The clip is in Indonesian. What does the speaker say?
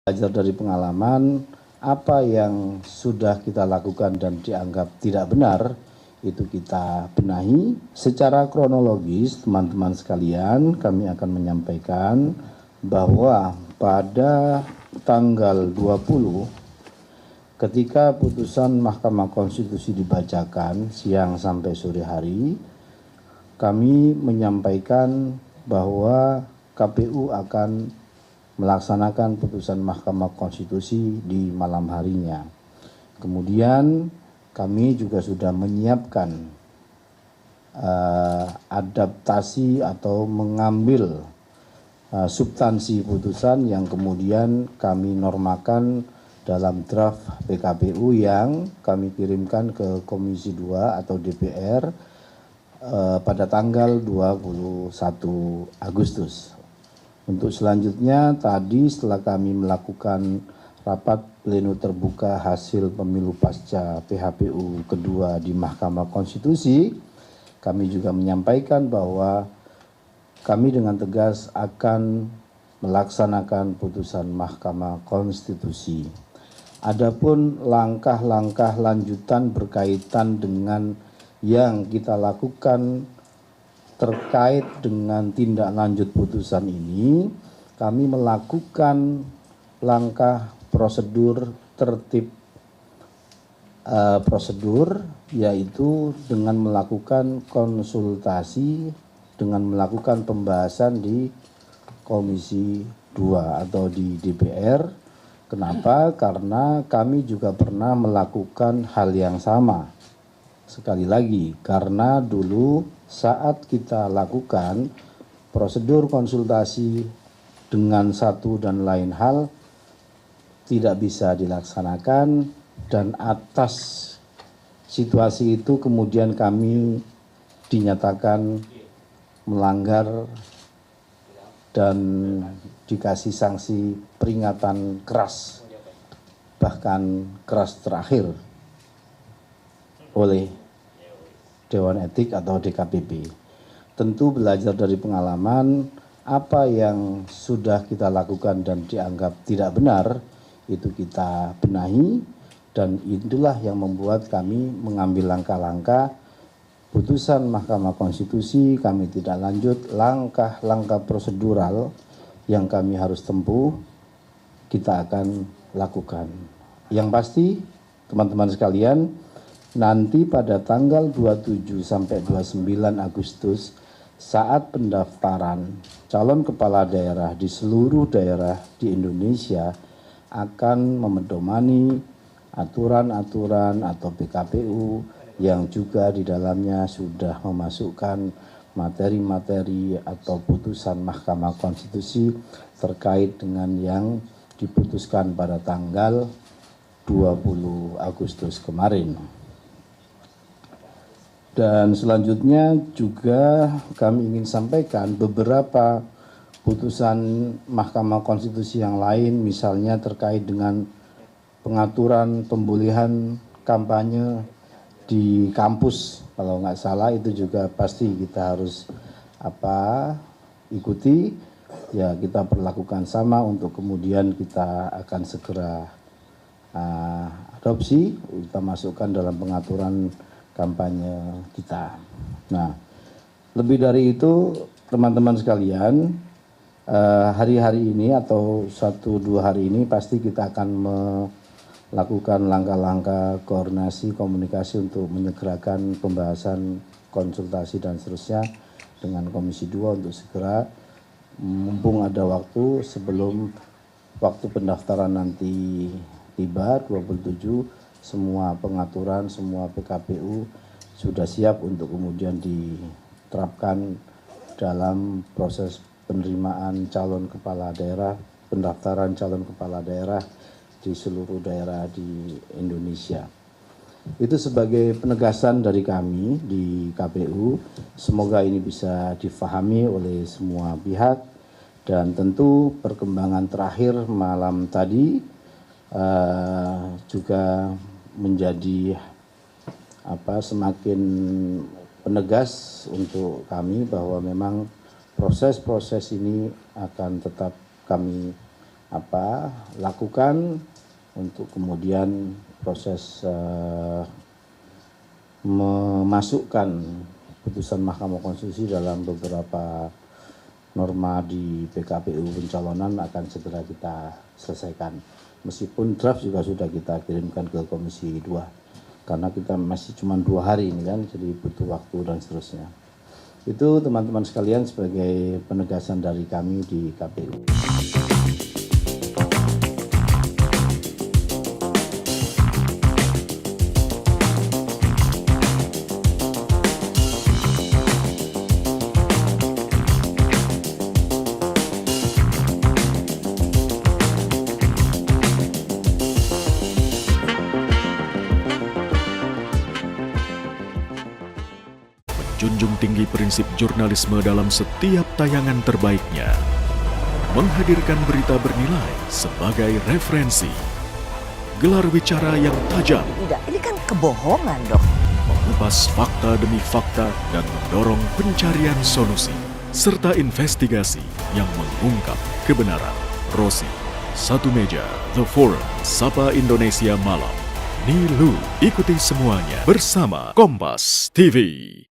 Belajar dari pengalaman, apa yang sudah kita lakukan dan dianggap tidak benar, itu kita benahi. Secara kronologis, teman-teman sekalian, kami akan menyampaikan bahwa pada tanggal 20, ketika putusan Mahkamah Konstitusi dibacakan siang sampai sore hari, kami menyampaikan bahwa KPU akan melaksanakan putusan Mahkamah Konstitusi di malam harinya. Kemudian kami juga sudah menyiapkan adaptasi atau mengambil substansi putusan yang kemudian kami normakan dalam draft PKPU yang kami kirimkan ke Komisi 2 atau DPR pada tanggal 21 Agustus. Untuk selanjutnya tadi setelah kami melakukan rapat pleno terbuka hasil pemilu pasca PHPU kedua di Mahkamah Konstitusi, kami juga menyampaikan bahwa kami dengan tegas akan melaksanakan putusan Mahkamah Konstitusi. Adapun langkah-langkah lanjutan berkaitan dengan yang kita lakukan terkait dengan tindak lanjut putusan ini, kami melakukan langkah prosedur tertib prosedur, yaitu dengan melakukan konsultasi, dengan melakukan pembahasan di Komisi 2 atau di DPR. Kenapa? Karena kami juga pernah melakukan hal yang sama. Sekali lagi, karena dulu saat kita lakukan prosedur konsultasi dengan satu dan lain hal tidak bisa dilaksanakan, dan atas situasi itu kemudian kami dinyatakan melanggar dan dikasih sanksi peringatan keras, bahkan keras terakhir oleh Dewan Etik atau DKPP. Tentu belajar dari pengalaman, apa yang sudah kita lakukan dan dianggap tidak benar, itu kita benahi, dan itulah yang membuat kami mengambil langkah-langkah putusan Mahkamah Konstitusi. Kami tidak lanjut langkah-langkah prosedural yang kami harus tempuh, kita akan lakukan. Yang pasti, teman-teman sekalian, nanti pada tanggal 27 sampai 29 Agustus saat pendaftaran calon kepala daerah di seluruh daerah di Indonesia akan memedomani aturan-aturan atau PKPU yang juga di dalamnya sudah memasukkan materi-materi atau putusan Mahkamah Konstitusi terkait dengan yang diputuskan pada tanggal 20 Agustus kemarin. Dan selanjutnya juga kami ingin sampaikan beberapa putusan Mahkamah Konstitusi yang lain, misalnya terkait dengan pengaturan pembolehan kampanye di kampus, kalau nggak salah itu juga pasti kita harus ikuti, ya kita perlakukan sama untuk kemudian kita akan segera adopsi, kita masukkan dalam pengaturan kampanye kita. Nah, lebih dari itu teman-teman sekalian, hari-hari ini atau 1-2 hari ini pasti kita akan melakukan langkah-langkah koordinasi komunikasi untuk menyegerakan pembahasan konsultasi dan seterusnya dengan Komisi 2 untuk segera, mumpung ada waktu sebelum waktu pendaftaran nanti tiba 27, semua pengaturan, semua PKPU sudah siap untuk kemudian diterapkan dalam proses penerimaan calon kepala daerah, pendaftaran calon kepala daerah di seluruh daerah di Indonesia. Itu sebagai penegasan dari kami di KPU, semoga ini bisa difahami oleh semua pihak, dan tentu perkembangan terakhir malam tadi juga menjadi semakin penegas untuk kami bahwa memang proses-proses ini akan tetap kami lakukan untuk kemudian proses memasukkan putusan Mahkamah Konstitusi dalam beberapa norma di PKPU pencalonan akan segera kita selesaikan. Meskipun draft juga sudah kita kirimkan ke Komisi 2, karena kita masih cuma 2 hari ini kan, jadi butuh waktu dan seterusnya. Itu teman-teman sekalian sebagai penegasan dari kami di KPU. Junjung tinggi prinsip jurnalisme dalam setiap tayangan terbaiknya. Menghadirkan berita bernilai sebagai referensi. Gelar bicara yang tajam. Tidak, ini kan kebohongan dong. Mengupas fakta demi fakta dan mendorong pencarian solusi. Serta investigasi yang mengungkap kebenaran. Rosi, Satu Meja, The Forum, Sapa Indonesia Malam. Nilu, ikuti semuanya bersama Kompas TV.